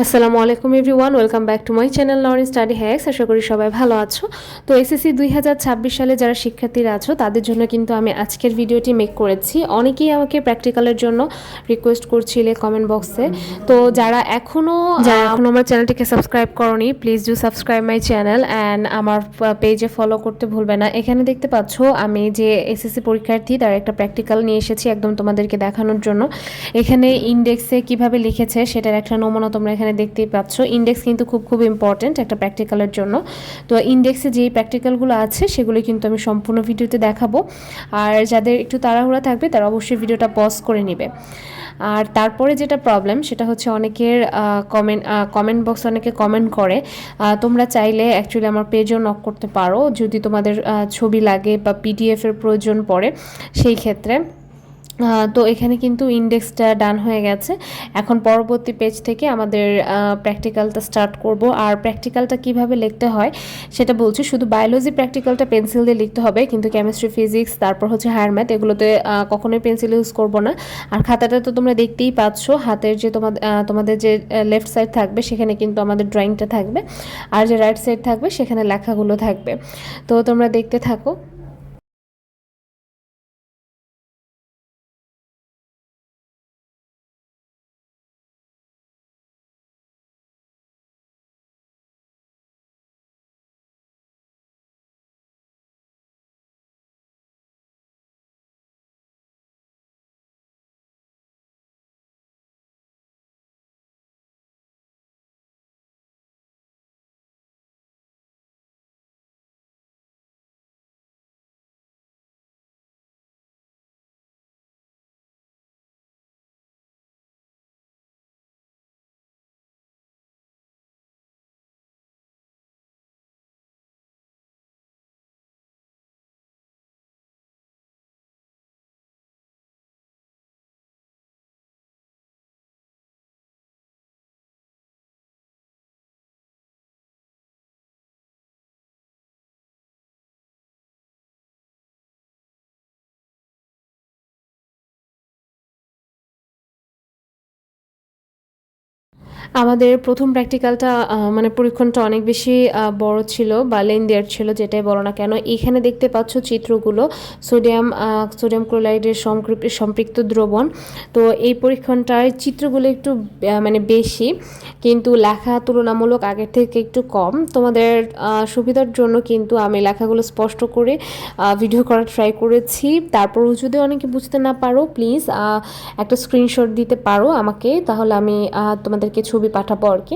আসসালামু আলাইকুম everyone, welcome back to my channel Norin study hacks. আশা করি সবাই ভালো আছো। তো এসএসসি 2026 সালে যারা শিক্ষার্থীরা আছো তাদের জন্য কিন্তু আমি আজকের ভিডিওটি মেক করেছি। অনেকেই আমাকে প্র্যাকটিক্যালের জন্য রিকোয়েস্ট করছিলে কমেন্ট বক্সে। তো যারা এখনও আমার চ্যানেলটিকে সাবস্ক্রাইব করনি, please do subscribe my channel and আমার পেজে ফলো করতে ভুলবে না। এখানে দেখতে পাচ্ছ আমি যে এসএসসি পরীক্ষার্থী তার একটা প্র্যাকটিক্যাল নিয়ে এসেছি একদম তোমাদেরকে দেখানোর জন্য। এখানে ইন্ডেক্সে কিভাবে লিখেছে সেটার একটা নমুনা তোমরা এখানে দেখতেই পাচ্ছ। ইন্ডেক্স কিন্তু খুব ইম্পর্টেন্ট একটা প্র্যাকটিক্যালের জন্য। তো ইন্ডেক্সে যেই প্র্যাকটিক্যালগুলো আছে সেগুলো কিন্তু আমি সম্পূর্ণ ভিডিওতে দেখাবো। আর যাদের একটু তাড়াহুড়া থাকবে তারা অবশ্যই ভিডিওটা পজ করে নেবে। আর তারপরে যেটা প্রবলেম সেটা হচ্ছে অনেকের কমেন্ট বক্সে অনেকে কমেন্ট করে। তোমরা চাইলে অ্যাকচুয়ালি আমার পেজও নক করতে পারো যদি তোমাদের ছবি লাগে বা পিডিএফের প্রয়োজন পড়ে সেই ক্ষেত্রে। তো এখানে কিন্তু ইন্ডেক্সটা ডান হয়ে গেছে। এখন পরবর্তী পেজ থেকে আমাদের প্র্যাকটিক্যালটা স্টার্ট করব। আর প্র্যাকটিক্যালটা কিভাবে লিখতে হয় সেটা বলছি। শুধু বায়োলজি প্র্যাকটিক্যালটা পেন্সিল দিয়ে লিখতে হবে, কিন্তু কেমিস্ট্রি, ফিজিক্স, তারপর হচ্ছে হায়ার ম্যাথ এগুলোতে কখনোই পেন্সিল ইউজ করব না। আর খাতাটা তো তোমরা দেখতেই পাচ্ছ, হাতের যে তোমাদের যে লেফট সাইড থাকবে সেখানে কিন্তু আমাদের ড্রয়িংটা থাকবে, আর যে রাইট সাইড থাকবে সেখানে লেখাগুলো থাকবে। তো তোমরা দেখতে থাকো। আমাদের প্রথম প্র্যাকটিক্যালটা মানে পরীক্ষণটা অনেক বেশি বড় ছিল বা লেন্দিয়ার ছিল, যেটাই বলো না কেন। এখানে দেখতে পাচ্ছ চিত্রগুলো সোডিয়াম ক্লোরাইডের সম্পৃক্ত দ্রবণ। তো এই পরীক্ষণটার চিত্রগুলো একটু মানে বেশি, কিন্তু লেখা তুলনামূলক আগের থেকে একটু কম। তোমাদের সুবিধার জন্য কিন্তু আমি লেখাগুলো স্পষ্ট করে ভিডিও করার ট্রাই করেছি। তারপরও যদি অনেকে বুঝতে না পারো, প্লিজ একটা স্ক্রিনশট দিতে পারো আমাকে, তাহলে আমি তোমাদেরকে ছবি পাঠাবো আর কি।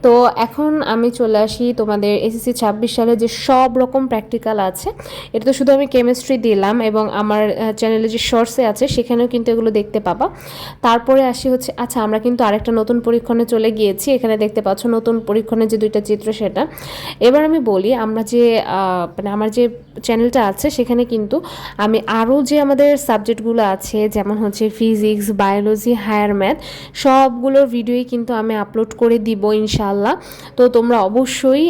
তো এখন আমি চলে আসি তোমাদের এসএসসি 26 সালে যে সব রকম প্র্যাকটিক্যাল আছে। এটা তো শুধু আমি কেমিস্ট্রি দিলাম, এবং আমার চ্যানেলে যে শর্টসে আছে সেখানেও কিন্তু এগুলো দেখতে পাবা। তারপরে আসি হচ্ছে, আচ্ছা আমরা কিন্তু আরেকটা নতুন পরীক্ষণে চলে গিয়েছি। এখানে দেখতে পাচ্ছ নতুন পরীক্ষণের যে দুইটা চিত্র সেটা। এবার আমি বলি, আমরা যে মানে আমার যে চ্যানেলটা আছে সেখানে কিন্তু আমি আরও যে আমাদের সাবজেক্টগুলো আছে, যেমন হচ্ছে ফিজিক্স, বায়োলজি, হায়ার ম্যাথ, সবগুলোর ভিডিওই কিন্তু আমি আপলোড করে দিব ইনশাল্লাহ। তো তোমরা অবশ্যই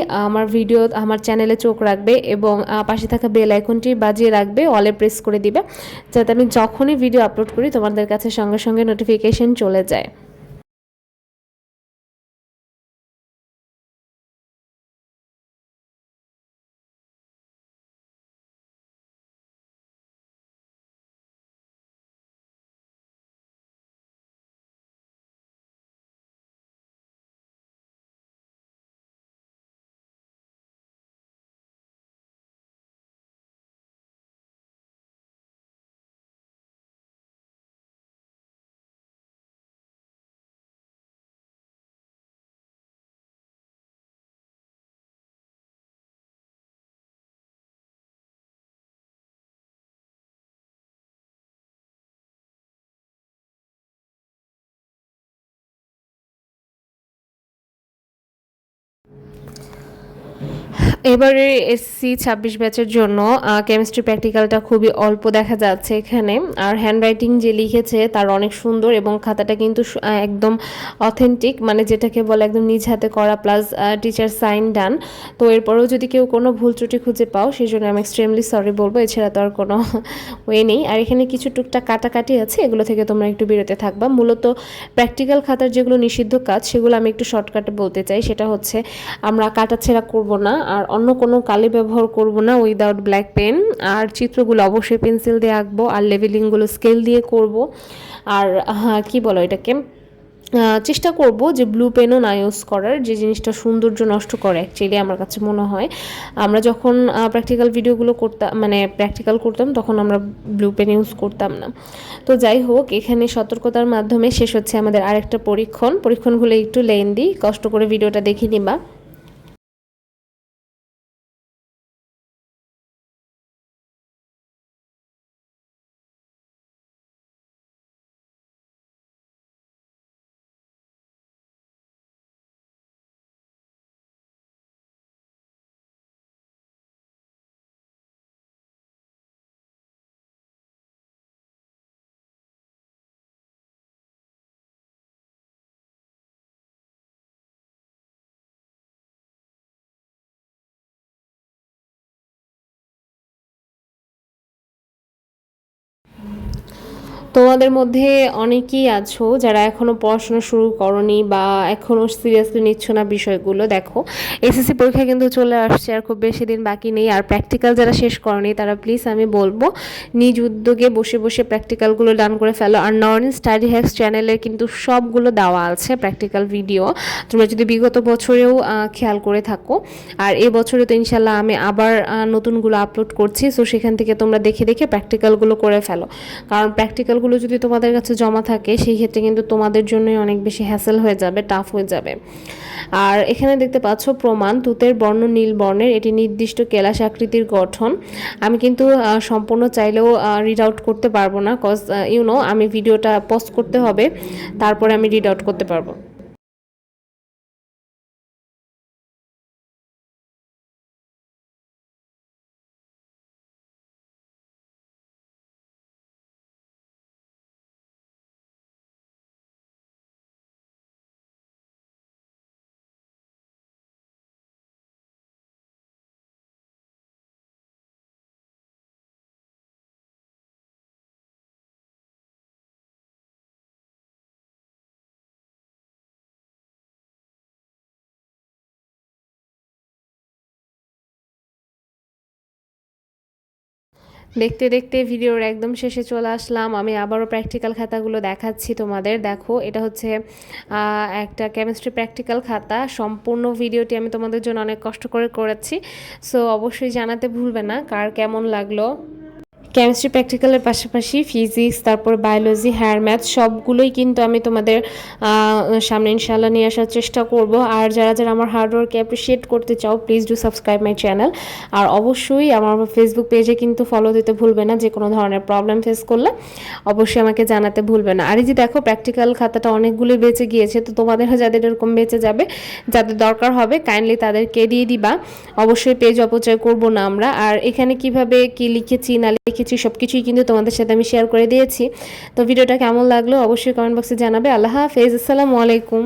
আমার চ্যানেলে চোখ রাখবে এবং পাশে থাকা বেল আইকনটি বাজিয়ে রাখবে, অলে প্রেস করে দিবে, যাতে আমি যখনই ভিডিও আপলোড করি তোমাদের কাছে সঙ্গে সঙ্গে নোটিফিকেশন চলে যায়। এবারে এসসি 26 ব্যাচের জন্য কেমিস্ট্রি প্র্যাকটিক্যালটা খুবই অল্প দেখা যাচ্ছে এখানে। আর হ্যান্ডরাইটিং যে লিখেছে তার অনেক সুন্দর এবং খাতাটা কিন্তু একদম অথেন্টিক, মানে যেটাকে বলে একদম নিজ হাতে করা, প্লাস টিচার সাইন ডান। তো এরপরেও যদি কেউ কোনো ভুল ত্রুটি খুঁজে পাও সেই জন্য আমি এক্সট্রিমলি সরি বলবো, এছাড়া তো আর কোনো ওয়ে নেই। আর এখানে কিছু টুকটাক কাটাকাটি আছে, এগুলো থেকে তোমরা একটু বিরতে থাকবা। মূলত প্র্যাকটিক্যাল খাতার যেগুলো নিষিদ্ধ কাজ সেগুলো আমি একটু শর্টকাটে বলতে চাই। সেটা হচ্ছে আমরা কাটাছেঁড়া করব না, আর অন্য কোনো কালি ব্যবহার করব না উইদাউট ব্ল্যাক পেন। আর চিত্রগুলো অবশ্যই পেন্সিল দিয়ে আঁকবো, আর লেভেলিংগুলো স্কেল দিয়ে করব। আর কি বলো এটাকে, চেষ্টা করব যে ব্লু পেনও না ইউজ করার, যে জিনিসটা সৌন্দর্য নষ্ট করে অ্যাকচুয়ালি আমার কাছে মনে হয়। আমরা যখন প্র্যাকটিক্যাল ভিডিওগুলো করতাম, মানে প্র্যাকটিক্যাল করতাম, তখন আমরা ব্লু পেন ইউজ করতাম না। তো যাই হোক, এখানে সতর্কতার মাধ্যমে শেষ হচ্ছে আমাদের আরেকটা পরীক্ষণগুলো একটু লেন্দি, কষ্ট করে ভিডিওটা দেখে নিবা। তোমাদের মধ্যে অনেকেই আছো যারা এখনও পড়াশোনা শুরু করনি বা এখনও সিরিয়াসলি নিচ্ছ না বিষয়গুলো। দেখো, এসএসসি পরীক্ষা কিন্তু চলে আসছে, আর খুব বেশি দিন বাকি নেই। আর প্র্যাকটিক্যাল যারা শেষ করনি তারা প্লিজ আমি বলবো নিজ উদ্যোগে বসে বসে প্র্যাকটিক্যালগুলো ডান করে ফেলো। আর নর্নিং স্টাডি হ্যাক্স চ্যানেলে কিন্তু সবগুলো দেওয়া আছে প্র্যাকটিক্যাল ভিডিও, তোমরা যদি বিগত বছরেও খেয়াল করে থাকো। আর এই বছরে তো ইনশাল্লাহ আমি আবার নতুনগুলো আপলোড করছি, সো সেখান থেকে তোমরা দেখে দেখে প্র্যাকটিক্যালগুলো করে ফেলো। কারণ প্র্যাকটিক্যালগুলো যদি তোমাদের কাছে জমা থাকে সেই ক্ষেত্রে কিন্তু তোমাদের জন্যই অনেক বেশি হ্যাসেল হয়ে যাবে, টাফ হয়ে যাবে। আর এখানে দেখতে পাচ্ছ প্রমাণ, তুতের বর্ণ নীল বর্ণের, এটি নির্দিষ্ট কেলাস আকৃতির গঠন। আমি কিন্তু সম্পূর্ণ চাইলেও রিড আউট করতে পারবো না, কজ আমি ভিডিওটা পজ করতে হবে, তারপরে আমি রিড আউট করতে পারবো। দেখতে দেখতে ভিডিওর একদম শেষে চলে আসলাম। আমি আবারও প্র্যাকটিক্যাল খাতাগুলো দেখাচ্ছি তোমাদের। দেখো, এটা হচ্ছে একটা কেমিস্ট্রি প্র্যাকটিক্যাল খাতা। সম্পূর্ণ ভিডিওটি আমি তোমাদের জন্য অনেক কষ্ট করে করেছি, সো অবশ্যই জানাতে ভুলবে না কার কেমন লাগলো। কেমিস্ট্রি প্র্যাকটিক্যালের পাশাপাশি ফিজিক্স, তারপর বায়োলজি, হায়ার ম্যাথ সবগুলোই কিন্তু আমি তোমাদের সামনে ইনশাল্লাহ নিয়ে আসার চেষ্টা করব। আর যারা যারা আমার হার্ডওয়ার্ককে অ্যাপ্রিসিয়েট করতে চাও, please do subscribe my channel. আর অবশ্যই আমার ফেসবুক পেজে কিন্তু ফলো দিতে ভুলবে না। যে কোনো ধরনের প্রবলেম ফেস করলে অবশ্যই আমাকে জানাতে ভুলবে না। আর এই যে দেখো, প্র্যাকটিক্যাল খাতাটা অনেকগুলোই বেঁচে গিয়েছে, তো তোমাদের যাদের এরকম বেঁচে যাবে, যাদের দরকার হবে, কাইন্ডলি তাদেরকে দিয়ে দিবা। অবশ্যই পেজ অপচয় করব না আমরা। আর এখানে কিভাবে কি লিখেছি না লিখেছি সবকিছুই কিন্তু তোমাদের সাথে আমি শেয়ার করে দিয়েছি। তো ভিডিওটা কেমন লাগলো অবশ্যই কমেন্ট বক্সে জানাবে। আল্লাহ হাফেজ, আসসালামু আলাইকুম।